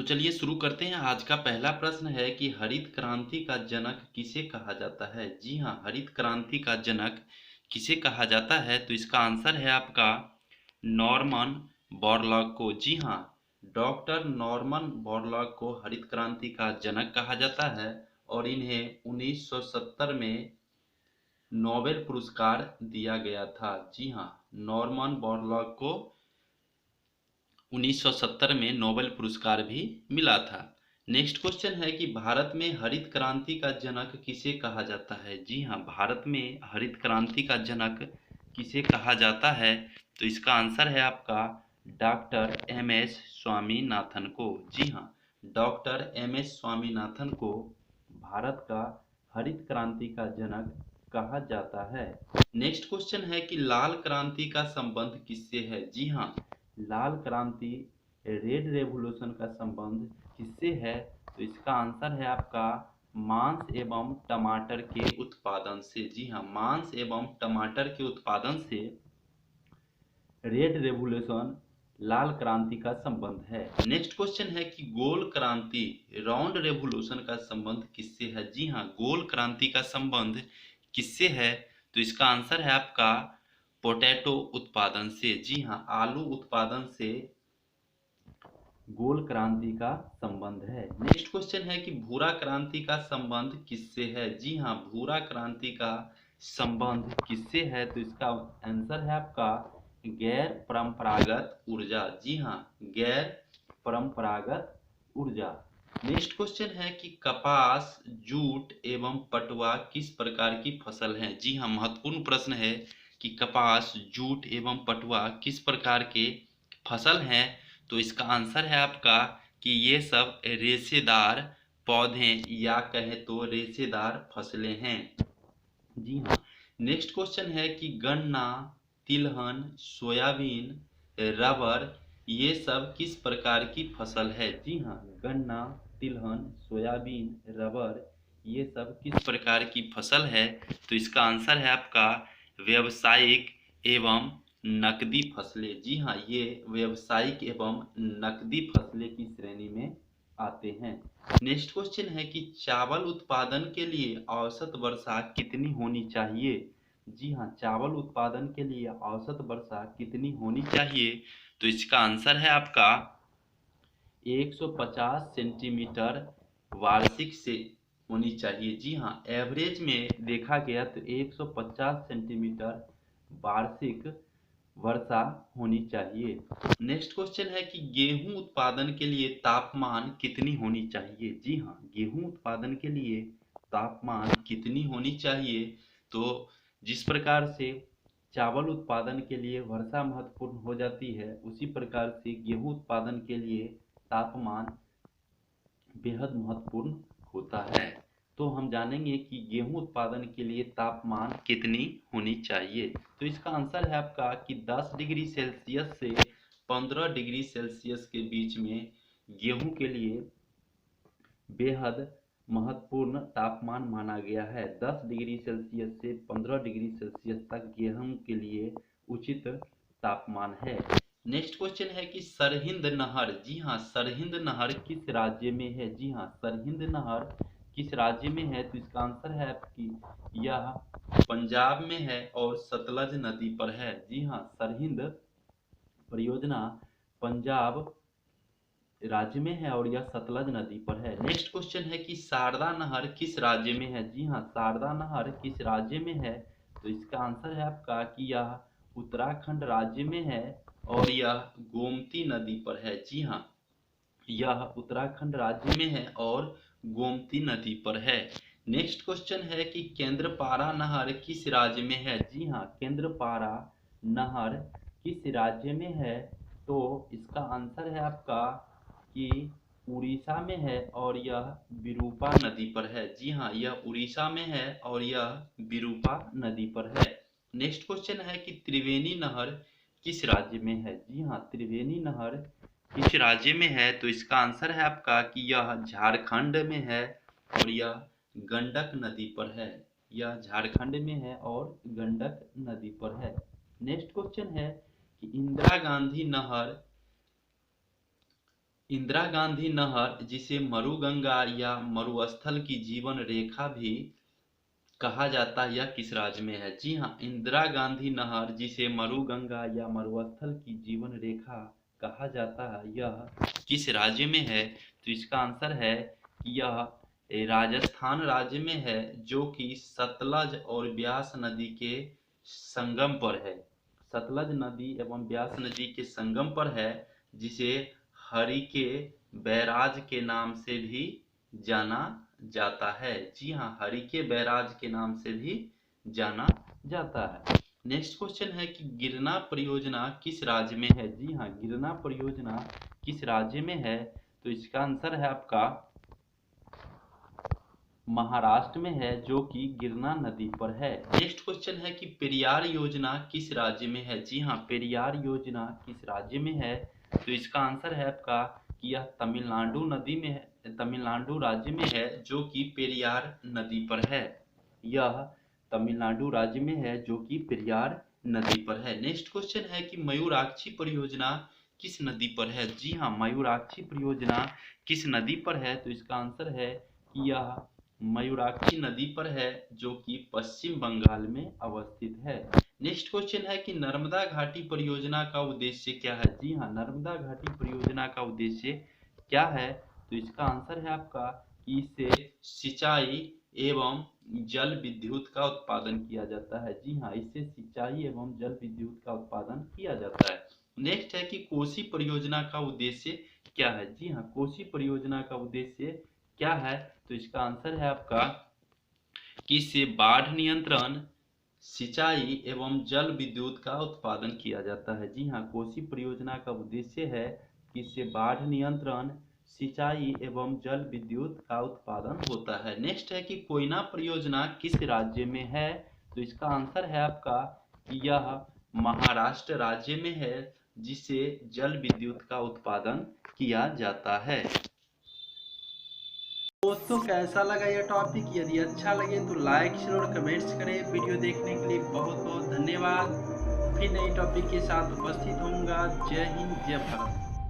चलिए शुरू करते हैं। आज का पहला प्रश्न है कि हरित क्रांति का जनक किसे कहा जाता है। जी हाँ, हरित क्रांति का जनक किसे कहा जाता है, तो इसका आंसर है आपका नॉर्मन बोरलॉग को। जी हाँ, डॉक्टर नॉर्मन बोरलॉग को हरित क्रांति का जनक कहा जाता है और इन्हें 1970 में नोबेल पुरस्कार दिया गया था। जी हाँ, नॉर्मन बोरलॉग को 1970 में नोबेल पुरस्कार भी मिला था। नेक्स्ट क्वेश्चन है कि भारत में हरित क्रांति का जनक किसे कहा जाता है। जी हाँ, भारत में हरित क्रांति का जनक किसे कहा जाता है, तो इसका आंसर है आपका डॉक्टर एम एस स्वामीनाथन को। जी हाँ, डॉक्टर एम एस स्वामीनाथन को भारत का हरित क्रांति का जनक कहा जाता है। नेक्स्ट क्वेश्चन है कि लाल क्रांति का संबंध किससे है। जी हाँ, लाल क्रांति रेड रेवोल्यूशन का संबंध किससे है, तो इसका आंसर है आपका मांस एवं टमाटर के उत्पादन से। जी हाँ, मांस एवं टमाटर के उत्पादन से रेड रेवोल्यूशन लाल क्रांति का संबंध है। नेक्स्ट क्वेश्चन है कि गोल क्रांति राउंड रेवोल्यूशन का संबंध किससे है। जी हाँ, गोल क्रांति का संबंध किससे है, तो इसका आंसर है आपका पोटैटो उत्पादन से। जी हाँ, आलू उत्पादन से गोल क्रांति का संबंध है। नेक्स्ट क्वेश्चन है कि भूरा क्रांति का संबंध किससे है। जी हाँ, भूरा क्रांति का संबंध किससे है, तो इसका आंसर है आपका गैर परंपरागत ऊर्जा। जी हाँ, गैर परंपरागत ऊर्जा। नेक्स्ट क्वेश्चन है कि कपास, जूट एवं पटुआ किस प्रकार की फसल है। जी हाँ, महत्वपूर्ण प्रश्न है कि कपास, जूट एवं पटुआ किस प्रकार के फसल हैं, तो इसका आंसर है आपका कि ये सब रेशेदार पौधे या कहें तो रेशेदार फसलें हैं। जी हाँ, नेक्स्ट क्वेश्चन है कि गन्ना, तिलहन, सोयाबीन, रबर ये सब किस प्रकार की फसल है। जी हाँ, गन्ना, तिलहन, सोयाबीन, रबर ये सब किस प्रकार की फसल है, तो इसका आंसर है आपका व्यावसायिक एवं नकदी फसलें। जी हाँ, ये व्यावसायिक एवं नकदी फसलें की श्रेणी में आते हैं। नेक्स्ट क्वेश्चन है कि चावल उत्पादन के लिए औसत वर्षा कितनी होनी चाहिए। जी हाँ, चावल उत्पादन के लिए औसत वर्षा कितनी होनी चाहिए, तो इसका आंसर है आपका 150 सेंटीमीटर वार्षिक से होनी चाहिए। जी हाँ, एवरेज में देखा गया तो 150 सेंटीमीटर वार्षिक वर्षा होनी चाहिए। नेक्स्ट क्वेश्चन है कि गेहूं उत्पादन के लिए तापमान कितनी होनी चाहिए। जी हाँ, गेहूं उत्पादन के लिए तापमान कितनी होनी चाहिए, तो जिस प्रकार से चावल उत्पादन के लिए वर्षा महत्वपूर्ण हो जाती है, उसी प्रकार से गेहूं उत्पादन के लिए तापमान बेहद महत्वपूर्ण होता है। तो हम जानेंगे कि गेहूं उत्पादन के लिए तापमान कितनी होनी चाहिए, तो इसका आंसर है आपका कि 10 डिग्री सेल्सियस से 15 डिग्री सेल्सियस के बीच में गेहूं के लिए बेहद महत्वपूर्ण तापमान माना गया है। 10 डिग्री सेल्सियस से 15 डिग्री सेल्सियस तक गेहूं के लिए उचित तापमान है। नेक्स्ट क्वेश्चन है कि सरहिंद नहर, जी हाँ, सरहिंद नहर किस राज्य में है। जी हाँ, सरहिंद नहर किस राज्य में है, तो इसका आंसर है आपकी यह पंजाब में है और सतलज नदी पर है। जी हाँ, सरहिंद परियोजना पंजाब राज्य में है और यह सतलज नदी पर है। नेक्स्ट क्वेश्चन है कि शारदा नहर किस राज्य में है। जी हाँ, शारदा नहर किस राज्य में है, तो इसका आंसर है आपका कि यह उत्तराखंड राज्य में है और यह गोमती नदी पर है। जी हाँ, यह उत्तराखंड राज्य में है और गोमती नदी पर है। नेक्स्ट क्वेश्चन है कि केंद्रपारा नहर किस राज्य में है। जी हाँ, केंद्रपारा नहर किस राज्य में है, तो इसका आंसर है आपका कि उड़ीसा में है और यह विरूपा नदी पर है। जी हाँ, यह उड़ीसा में है और यह विरूपा नदी पर है। नेक्स्ट क्वेश्चन है कि त्रिवेणी नहर किस राज्य में है। जी हाँ, त्रिवेणी नहर किस राज्य में है, तो इसका आंसर है आपका कि यह झारखंड में है और यह गंडक नदी पर है। यह झारखंड में है और गंडक नदी पर है। नेक्स्ट क्वेश्चन है कि इंदिरा गांधी नहर इंदिरा गांधी नहर, जिसे मरुगंगा या मरुस्थल की जीवन रेखा भी कहा जाता है, यह किस राज्य में है? जी हाँ, इंदिरा गांधी नहर, जिसे मरुगंगा या मरुस्थल की जीवन रेखा कहा जाता है, यह किस राज्य में है? तो इसका आंसर है कि यह राजस्थान राज्य में है, जो कि सतलज और ब्यास नदी के संगम पर है। सतलज नदी एवं ब्यास नदी के संगम पर है, जिसे हरिके बैराज के नाम से भी जाना जाता है। जी हाँ, हरिके बैराज के नाम से भी जाना जाता है। नेक्स्ट क्वेश्चन है कि गिरना परियोजना किस राज्य में है? जी हाँ, गिरना परियोजना किस राज्य में है? तो इसका आंसर है आपका महाराष्ट्र में है, जो कि गिरना नदी पर है। नेक्स्ट क्वेश्चन है कि पेरियार योजना किस राज्य में है? जी हाँ, पेरियार योजना किस राज्य में है? तो इसका आंसर है आपका कि यह तमिलनाडु नदी में है, तमिलनाडु राज्य में है, जो कि पेरियार नदी पर है। यह तमिलनाडु राज्य में है, जो कि पेरियार नदी पर है। नेक्स्ट क्वेश्चन है कि मयूराक्षी परियोजना किस नदी पर है? जी हाँ, मयूराक्षी परियोजना किस नदी पर है? तो इसका आंसर है कि यह मयूराक्षी नदी पर है, जो कि पश्चिम बंगाल में अवस्थित है। नेक्स्ट क्वेश्चन है कि नर्मदा घाटी परियोजना का उद्देश्य क्या है? जी हाँ, नर्मदा घाटी परियोजना का उद्देश्य क्या है? तो इसका आंसर है आपका कि इससे सिंचाई एवं जल विद्युत का उत्पादन किया जाता है। जी हाँ, इससे सिंचाई एवं जल विद्युत का उत्पादन किया जाता है। नेक्स्ट है कि कोसी परियोजना का उद्देश्य क्या है? जी हाँ, कोसी परियोजना का उद्देश्य क्या है? तो इसका आंसर है आपका कि इससे बाढ़ नियंत्रण, सिंचाई एवं जल विद्युत का उत्पादन किया जाता है। जी हाँ, कोसी परियोजना का उद्देश्य है कि इससे बाढ़ नियंत्रण, सिंचाई एवं जल विद्युत का उत्पादन होता है। नेक्स्ट है कि कोयना परियोजना किस राज्य में है? तो इसका आंसर है आपका कि यह महाराष्ट्र राज्य में है, जिससे जल विद्युत का उत्पादन किया जाता है। दोस्तों, कैसा लगा यह टॉपिक? यदि अच्छा लगे तो लाइक शेयर और कमेंट्स करें। वीडियो देखने के लिए बहुत बहुत धन्यवाद। फिर नई टॉपिक के साथ उपस्थित होऊंगा। जय हिंद, जय भारत।